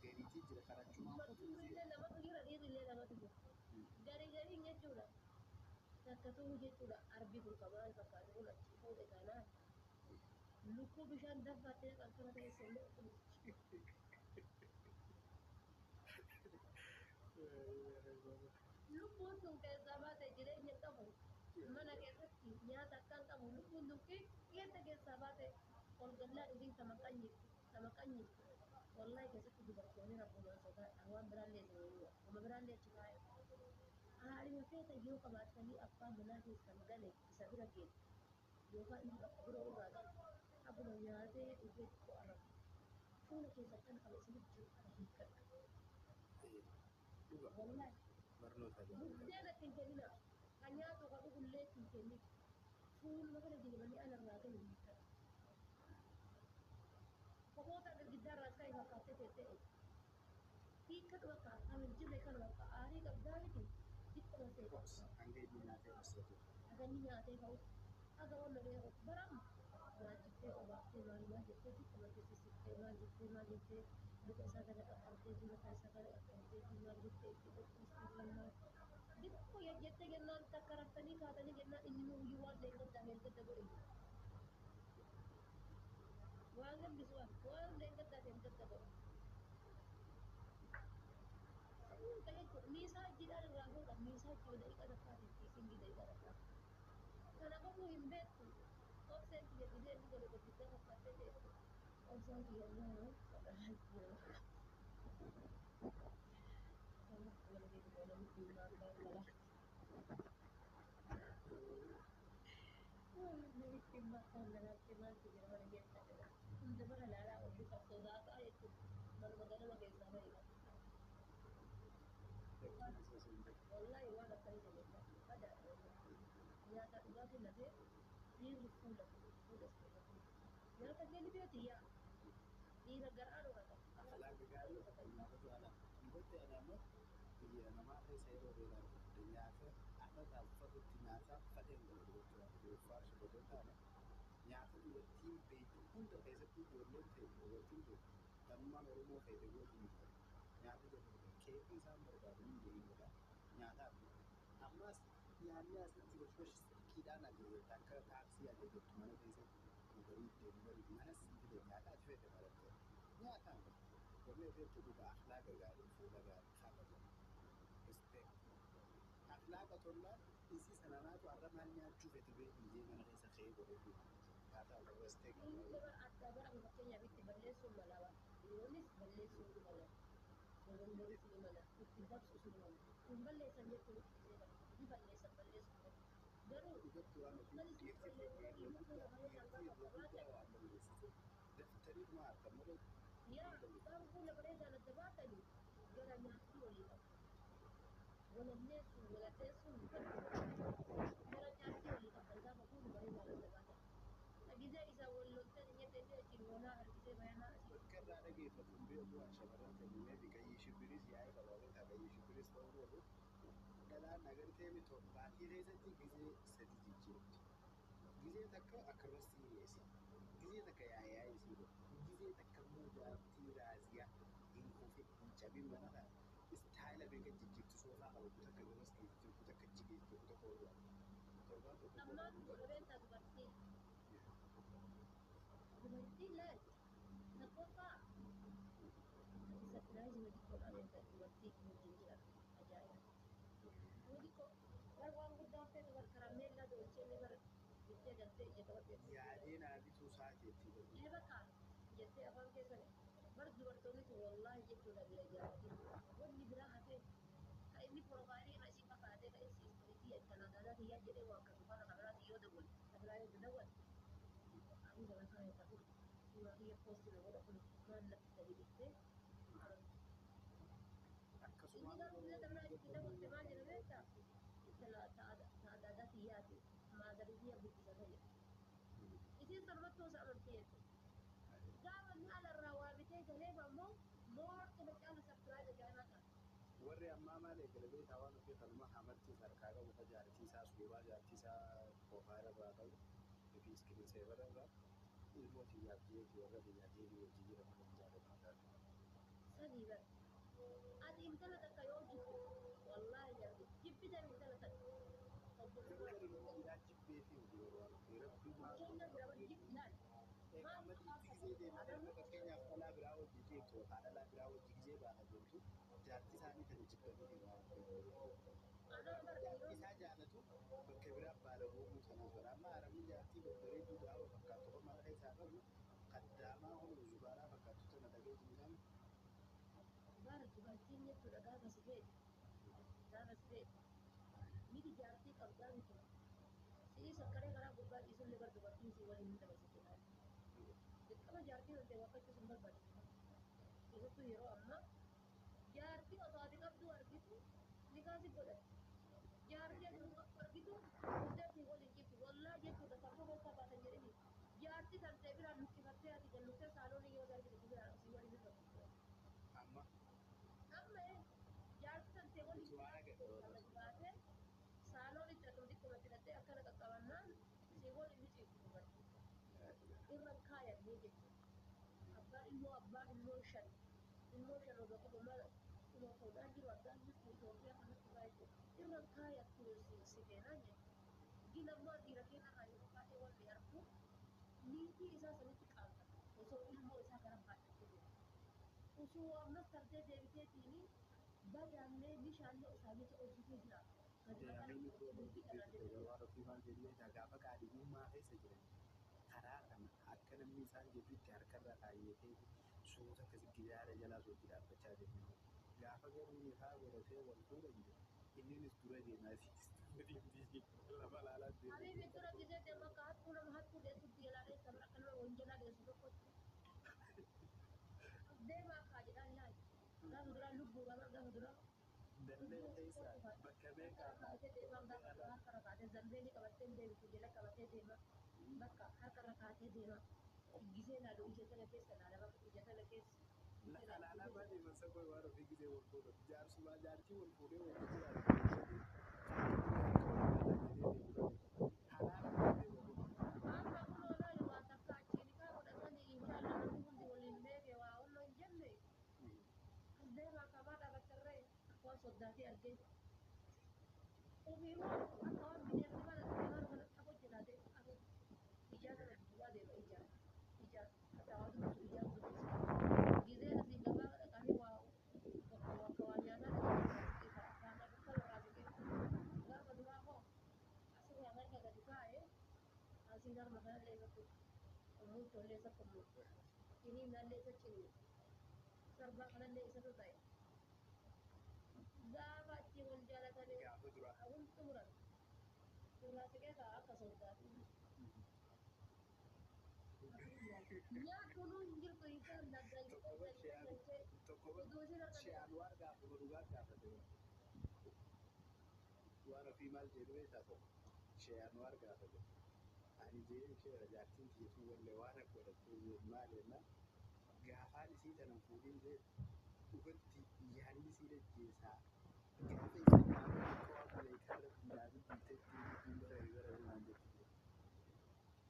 gariitii jira karachumaan qotu Illee namatu jira dhiirrillee namatu jira. Garii jechuudha. Takkatu jechuudha arbi kun maal fakkaatu kun achi fuudhe kanaan lukkuu bishaan danfaattee kan kana keessa illee lubbuun sun keessaa baate jireenya qabu mana keessatti nyaata akkaan qabu lubbuun sun keessa keessaa baate ol gallaa dhisiin sama qanyi wallahi keessatti dubartoonni rabbumaan sodaadha waan biraallee nama biraallee achi kaa'e. Haadhima feeta yoo qabaatanii abbaan manaa keessan gale isa bira geessu yookaan inni bakka biroo irraa abuna nyaatee dhufee xiqqoo arraba fuula keessan kana qaba isinitti jiru kana hiikkadha. Wallahi barnoota buddeena ittiin kennina kan nyaatu kan dhugullee ittiin kennin fuuluma kana deemanii alarraa galu hiikkadha. Kophoota girgiddaarraas kan fakkaattee teessee hiikkadhu bakka kan hin jirre kana bakka aarii qabdaa miti. hanga inni nyaatee ibsatu. Aganni nyaatee ka'u aga wanta beeku baramu maal jettee obaaftee maal jettee xiqqoo maddee sissittee maal jettee luka isaa kana qaqqabdee mataa isaa kana qaqqabdee maal jettee itti qopheessuu jennaan xiqqoo jettee jennaan takka raftanii kaatanii jennaan inni nuuyyuu waan deeggardaa deeggarda godhe waan gambisu waan deeggardaa deeggarda godhe. Misa jidaan irraa fuudha misaa jiru daqiiqa dhaffaatiin fiisingii daqiiqa dhaffaa kana qofu hin beektu obseen kiyya gidee inni gadi guddaa fakkaattee teessu obseen kiyya immoo fadhaa jira. Namichi mataan nanaatti maaltu jira mana keessa jira hunda bara laalaa ofi sodaataa jechuudha manuma ganama keessaa fayyada. Wallahi waan akkanii jedhama badaadha nyaata dhugaatiin lafee dhiirri fuula nyaata kenni beetiyyaa dhiira garaa dhugata. Akhlaaqa gaarii nyaatatu ala dhiirota jedhamu biyya namaa keessa yeroo dheeraa dhufte nyaata akka taasifatutti nyaata fadheen godhatu jechuudha faarsu godhatu taane nyaata dubartiin beektu hunda keessatti ijoolleen ta'e dubartiin beektu tanummaan Oromoo feete godhu nyaata jedhamu keekii isaan barbaadu hin deemudha nyaataaf ammas nyaanni asitti hojjechiidhaan adeemte akka taaksii adeemtu mana keessatti dubarii deemanii manas illee nyaata ati feete barattee nyaataan warreen feetu dhuga akhlaaqa gaarii fuula gaarii kaabatu akhlaaqa tollaan isii sananaatu har'a maal nyaachuu feete beeku illee mana keessa ka'ee godhatu nyaataa warrastee Inni adda bara fakkeenyaaf itti balleessuun malaa dhiironnis balleessuun mala dorgommiinis ni mala itti dabsus ni mala kun balleessan jechuun ni balleessan balleessuun garuu dhugatti waan daftari dhumaa akka malee yaa isaan fuula bareedaan adda baatanii gara nyaattii walii qabu walalleessuun walalleessuun gara nyaattii walii qaban gaafa fuula bareedaan adda baatan. Gizee isaa walloltee nyaattee achiin walaa harkisee bayanaa asii. Bakkarraa dhageeffatu beekuudhaan shamarran ta'ee fi qayyii shibbiris yaa'ee qabaata qayyii shibbiris ta'uu oolu dhalaan agartee baatii keessatti gizee sadii jijjiiramti. Gizee takka akkasumas dhiyeessi. Gizee takka yaa'ee isii gizee takka immoo jaartii raaziyaa hin kuufin hin cabin mana ta'a. Istaayila beekan jijjiirtu soofaa qabu takka gamas geejjibu takka jigeejjibu takka ooluu. Torbaan tokko. Ammaan godhabeetta dubartii. Dubartii laal tokkoffaa sapiraayizii xiqqoodhaan eegale dubartii wajjin jira ajaa'iba. Xiqqoo bara waan guddaan feetu bara karameellaa dolchee bara jettee galtee ija qabattee. Yaadee naabituu saateetti. Ee bakka jettee afaan keessan bara dubartoonni sun wallaahi jechuudha bira jaallatanii wanni biraa hafee kan inni porofaayilii irra isii fakkaatee kan isii istooriitii kan adaadaa kiyyaa jedhee waan kan dubara kabiraati yoo dawwal kabiraa yoo dawwal. Ani dalam saya takut dia posting aku dah pun mana tadi itu. Ini kan kita pernah kita waktu mana jadi kita telah tak ada tiada masa dia bukti saja. Isi serba tu sama dia. Jangan ni ala rawabite kalau mamu more tu macam subscribe jangan nak. Warri ammaa malee galabee taawwan ofii falma hamartii harkaa qabu ka jaartii isaa suuraa jaartii isaa qofaa irraa qabu fi iskiriin seevara irraa ilmoo xiyyaaf jeetii warra biyyaa deebii hojii jira kan jaalatan. Sadiba intala takka yoo jibbe wallaahi jarri jibbitan intala takka obbolummaa Garuu dhiiraa jibbee fi yeroo rabbii maal keenya bira godhaa wajjin ilaali maal amma qabaa dhiitti gisee qabatu deemtee adamu amma fakkeenyaaf dhalaa biraa wajji deemtu yookaan dhalaa biraa wajji gisee baata deemtu jaartii isaanii kana jibbanii deemaa anaa bara jaartii dhiironni isaa jaalatu bakka biraa baala boomuu sanas bara amma arabni jaartii babbareedduu daawa fakkaatu kan mara keessaa qabu kaddaamaa hunda zubaaraa fakkaatu sana dhagee jiran bara dubartiin jechuudha gaafa si feete miti jaartii qabdaa miti si'ii sakkaree karaa gubbaa dhiisullee bar dubartiin si waliin hin dabarsite laata dirqama jaartii hojii wakkachuu sun barbaachisa keessattuu yeroo ammaa jaartii osoo ati qabduu argitu ni kaasi godhate jaartii ati qabdu argitu guddaa si waliin jirti wallaa jechuudha sammuu keessaa baatan jedhini jaartii kan ta'e biraan lukkifattee ati jalluftee saaloonii yoo argite si biraan si waliin hin dabarsite amma amma jaartii kan ta'e waliin waan agarra baatee saaloon itti akkuma xiqquma filattee akkana qaqqabannaan si waliin ni ciiftu dubartii irra kaayannee jechuudha abbaan ilmoo shan odoo qabu mala kuma fuudhaan jiru abbaan jirtu Itoophiyaa kanatti baay'ee irra kaayattu si keenaan jechuudha ginammaa dhiira keenya kaayatu baay'ee wanni argu niitii isaa sanitti qaanfata osoo ilmoo isaa gara baadhattee deemtu osoo ammas tartee deebiteetiin badaallee bishaallee isaaniitti obsitee jira namni piroomotiitti waan ofii maal jedhee gaafa qaadhimummaa keessa jiran karaa kana akka namni isaan jedhutti harkarra kaayatee suuta akkasii gidaara jalaa sochii dhaabbachaa jiru. Gaafa garuu isaa godhatee wal fuudhan jiru. Innis dura deemaa fi lama laalaa deemaa. Habibin dura gisee deema akka hattuu nama hattuu deessutti ilaalee sabra akka nama wanjalaa deessu tokkotti. Deemaa kaa jedhaan laali. Gaafa duraa lubbuu gaafa duraa. Dallee keessa bakka beekaa Kaatee deemaa gaafa harka rakaatee zambeelii qabattee deemtu jala qabatee deema. Bakka harka rakaatee deema. Gisee laalu ija tana keessa laala bakka ija tana keessa. Laalaa baay'ee masa koo waan ofii gisee wal fuudhan. Jaarsuma jaartii wal fuudhee wal jijjiirraa. Amma kunoo laali waa takka achiin kaa godhatanii inshaalla namni hundi waliin beeke waa onnoo hin jenne. As deemaa kamaa dhaabbattarree waan soddaatee argee. Ofiimoo akka waan bineensi mana kanatti hojjetaate ijaa kana duwwaa deema ijaa akka waa dubbatu ijaa dubbatu gizee asii gabaa dhaqanii akka waa nyaataa dhaqanii karaa bakka lafaa siqee gaafa duraa hoo asirraa marga gadi kaa'ee asii harma kanallee irratti murtollee isa kummu iniinallee isa cinne sarbaa kanallee isatu ta'e gaafa achi wal jaalatanii hundi muran irraa siqee ta'a akka soddaatii. Nyaatunu hin jirtu isaan daddaltee oduu isin Waan gaafa dhugaa gaafate waan ofii maal jedhu beektaa ta'u Anwar gaafate ani jeen ishee jaartiin tiyyatu wallee waan akka godhattee maal jennaan gaafaan isii tanan fuudhin jee dhugatti yaadni isii dhaggeessaa gaafa isa gaafa akka waan maleekarra bilaanii biiteetti bara naan jetti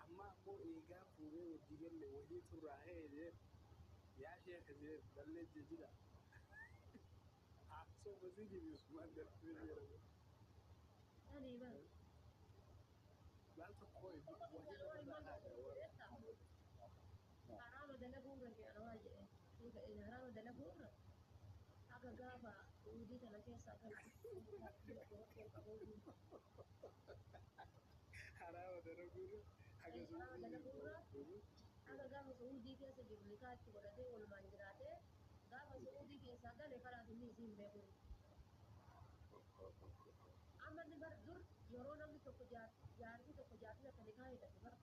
amma ammoo eegaa fuudhee wajji galle wajji turraa jee yaa ishee akkasii dallee jira sooma si jibisumaan darbee jedhama. Ani ba. Maal tokko wajji Haraama dalaguu irra jedhan waa jedhe. Haraama dalaguu irra akka gaafa hojii kana keessaa kan haraama dalaguu irra akka gaafa suudii keessa jiru likaatti godhatee walumaan jiraatee gaafa suudii keessaa gale karaa inni isiin beeku. Amma inni bar dur yeroo namni tokko jaartii tokko jaartii akka likaa hidhate bar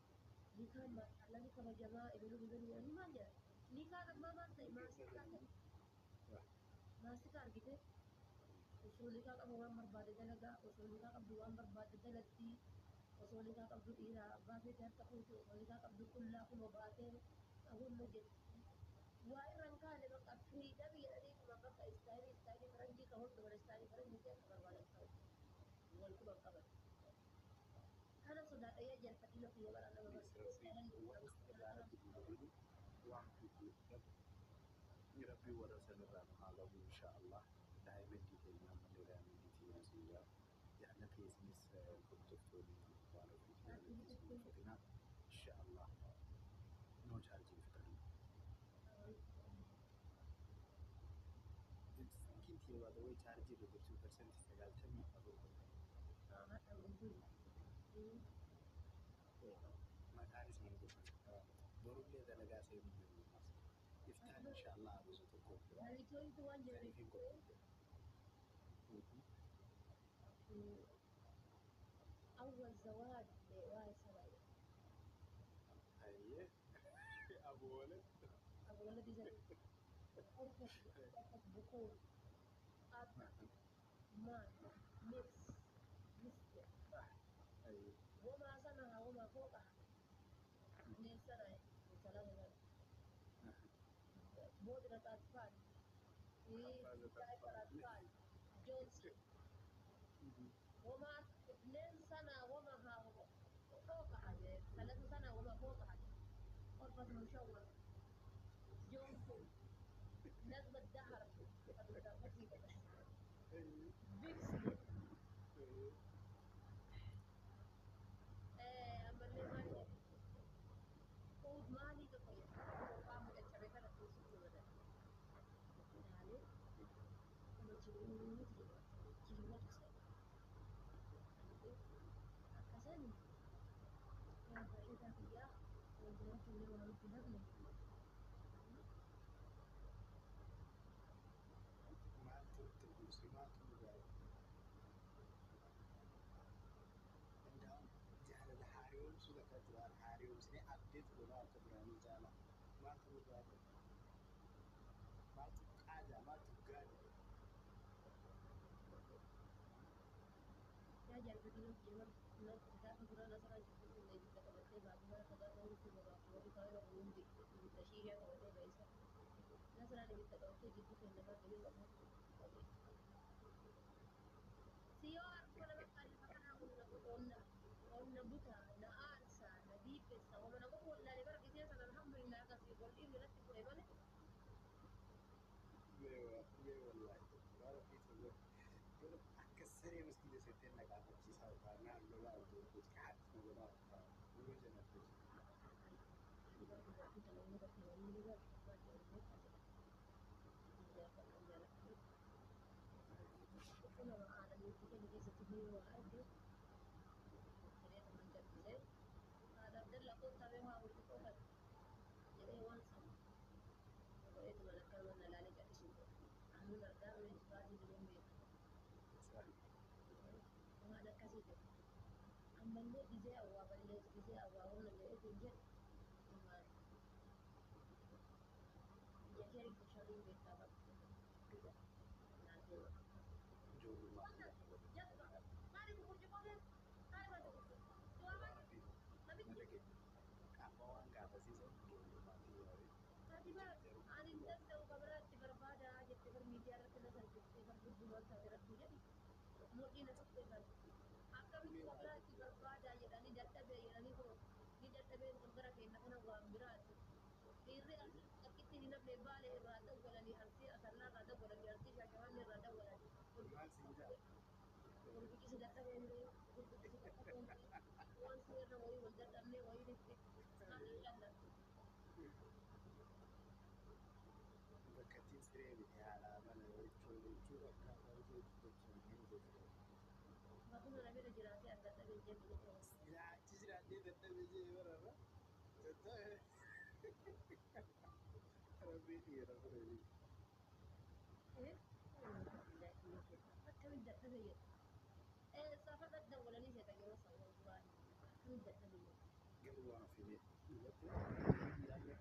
likaan maashaallah ni kabajamaa ebilu jedhanii maal jedhan likaa ammaa maal ta'e maasika argite osoo likaa qabu waan barbaade dalagaa osoo likaa qabdu waan barbaade dalagdi osoo likaa qabdu dhiiraa abbaa feete harka fuuti osoo likaa qabdu qullaa kunoo baatee hunna jetti waa irraan kaane bakka firiidamii jedhanii kuma bakka istaayilii faranjii kan hordoman istaayilii faranjii ta'e akka barbaadan ta'u wal quban qaban. Kana sodaadhee jalfadhii lafii yabalaa nama rabbii warra sanirraa nu haa gahu insha Allah. Diamond keenya ammallee diamond keenya singaa yaadna keessumis hordoftoonni waan ofii keenya keessumaa uffatina inshaallah noo chaarjiin fitanii. Kinti waa ta'uu chaarjii irra jirtu persentii 94. Maqaan isiin godhan borullee dalagaa seenuu jiru iftaan inshaallah abuusa tokko bira saniif hin godhan. أول زواج لواي سبعي أيه أبو ولد أبو ولد زي أرفض بخور أب مان ميكس مستر أيه وما سنها وما فوقها من سنة وثلاثة بودرة أطفال دايبر أطفال جونسي وما 2 سنة وما فوقها 3 سنة وما فوقها غرفة مشوهة جونسون نجمة الدهر بيكسي أما اللي مالي قود مالي تقول وقام الشبكة لتوصل لنا يعني مجنون جيوات أكسن فإذا هي وزوجة له بنبله maaltu itti buusi maaltu dhugaa'e danda'amu jaalala haariyoomsu akka duraan haariyoomsine abdeet godhaa akka duraanii jaala maaltu dhugaa'e maaltu qaadaa maaltu gaadha. يا جالبتنا في يوم نتذاكر كنا نسرع جدا من اللي تقبلت بعدنا تذاكر في مراقبة وكايرو بوندي تشيء كذا بيسا نسرع اللي تقبلت جدا في النهار كذي وما سيار ولا بقى اللي فكنا قلنا بوتا نارسا نديب بس وما نقول لا لبرك سياسة الحمد لله كسي قولي من نفسي كلامنا mee wallaahi waan ofii tolu yoo akka saree maskiina seeteen naqaafachiisaa yookaan naannoo laatu gooti haati na godhaa yookaan yeroo jannatu أنا أنا اللي تكلم جالسة تبني وأرجع كريت من جنبي هذا بدل أقول تابعها وتقول jadi wansa itu mana kalau mana lali kat situ anu nak dah boleh dibagi di rumah cuma ada kasih tu ambil di sini awal balik di sini awal orang jadi tunjuk cuma jadi itu cari kita tidak nanti ijoollummaa jatuh mari buku jepolnya hai masuk dua waan lagi ofii tapi na dhage qaama waan gaafasiisan ijoollummaa fi yaa'e tadi bar ani tahu kabar berbeda jadi bermedia kena sensitif berbuat saudara tu jadi mungkin itu kan akan sekolah berbeda ya dan tidak tahu ya dan itu tidak tahu bergerak ini karena gua berat ini kita ini nak lebal rada wala ni arti asalnya rada wala ni arti syakawan ni rada wala maal siin jaa kalau kita sudah tahu ini kita sudah tahu ini wan sih na woi wala damne woi ni Allah bakka ittiin siree bitee haadhaa mana jechuun akkaataa hojii dubbachuu hin jedhamu. Makanya nabi ada jelasnya ada tapi dia begitu. Ilaachi jiraatee dadhabee jee bararra dadhabee rabbii dhiira fudhanii. Kami tidak tahu ya. Sahabat ada wala ni saya tanya masa orang tua. Kami tidak tahu ya. Garuu waan ofii dubbatti yaadne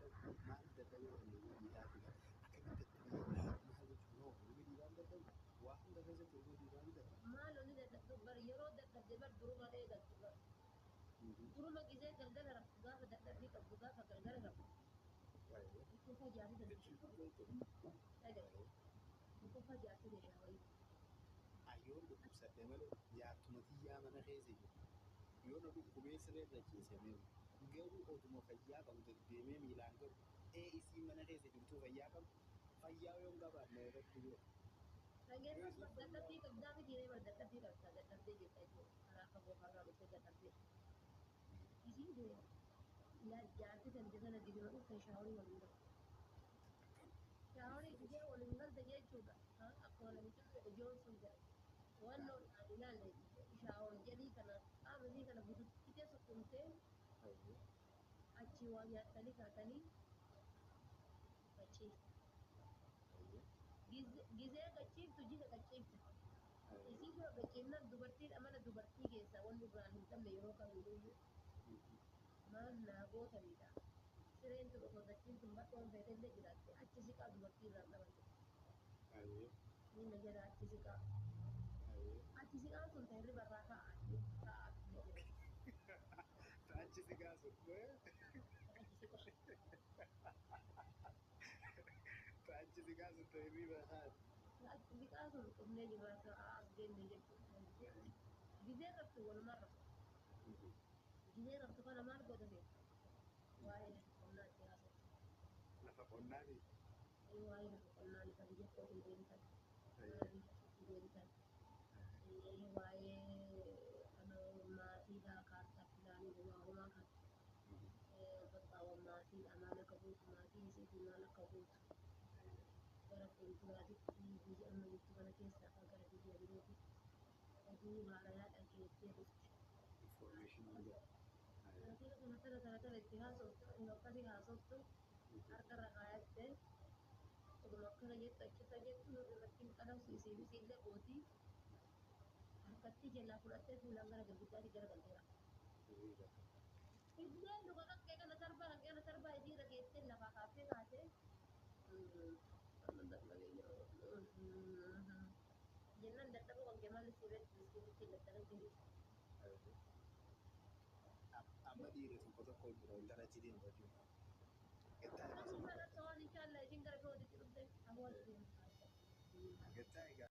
maal dadhabee waliin miidhaa fi akkamitti dadhabee maal jechuun noo ilmi dhiiraan dadhabu waa hunda keessatti ilmi dhiiraan dadhabu. Malu ni tidak tahu bar yeroo tidak debat duruma deh tidak tahu. Duruma kisah galgala rafu gafa tidak tahu kabu gafa galgala rafu. Itu saja ada. Ada. Itu saja ada deh syawai. Ayyoon dhukkubsadhe malee jaartuma xiyyaa mana keessa jiru. Yoo na dhukkubee siree irra ciisamee garuu oduma fayyaa qabu deddeemee miilaan gahu isii mana keessa jirtuu fayyaa qabu fayyaa yoo hin qabaanne irratti jiru. Dhageeffas dadhabbii qabdaa miti yeroo dadhabbii qabdaa dadhabdee jirta jechuudha. Karaa fagoo farraa dhuftee dadhabdee. Isiin jaartii kan jedhan digima dhufte shaaworii waliin galte. Shaaworii dhugee waliin galte jechuudha. Akkuma namichi jedhe joonsuun jedhe. Waan noodhaan ilaalle shaaworii jedhii kana qaama isii kana bututtee sukkumtee achi waa nyaattanii kaatanii gachiifte. Gizee gachiiftu jika gachiifte. Isii dura gachiifnaan dubartiin amala dubartii keessaa wanni biraan hin qabne yeroo kamiyyuu maal naa gootanidha. Sireen tun osoo dachiin tun badhoon feetellee jiraatte achi siqaa dubartii irraa qaban. Miila jala achi siqaa. Achi siqaan sun ta'e hirriba irraa kaa'aa jira. Achi siqaa sun Achi siqaa. achi siqaa sun ta'e hirriba isaati. Achi siqaa sun qubnee jirraa kaa'aa as deemne jechuudha. Gizee qabdu walumaa qabdu. Gizee qabdu kana maal godha seetu? Waa'ee lafa qonnaa itti haasa'u. Lafa qonnaati. Waa'ee lafa qonnaa lafa biyya kootii deemtan. Biyya kootii deemtan. Waa'ee kana maatiidhaa kaartaa filaanii homaa homaa kan. Bakkaawwan maatiidhaa maal akka gootu maatii isiitii maal akka gootu. Gara fuulduraatitti biyya amma jirtu kana keessaa kan gara biyya birootti oduu haarayaa dhageessee dhufti. Information jira. Tana itti haasoftu akkasii haasoftu harkarra kaayattee oduma akkana jettu achirra jettu nurri irratti hin qalamsiisee bisiillee gootii harkatti jalaa fudhattee fuulaan gara girgiddaatti garagalteera. Illee luka qaqqee kana sarbaa isiirra geessee lafaa kaaftee kaatee jennaan dadhaboo kan kee maalli siirratti biskiititti dadhabatti jiru. Amma dhiirri tokko tokko jira intala achi deemu wajjin. Amma bara ta'an inshallah isin gara birootitti dhufte amma wal deemu. Gettaa egaa.